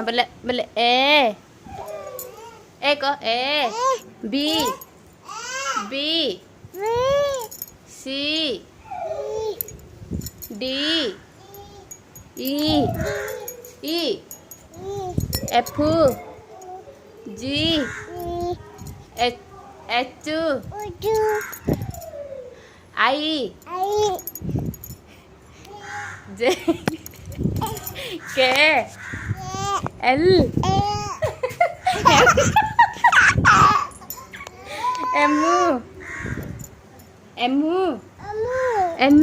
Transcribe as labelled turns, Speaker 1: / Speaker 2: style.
Speaker 1: बोले बोले ए को A B B C D E F G H I J K L M N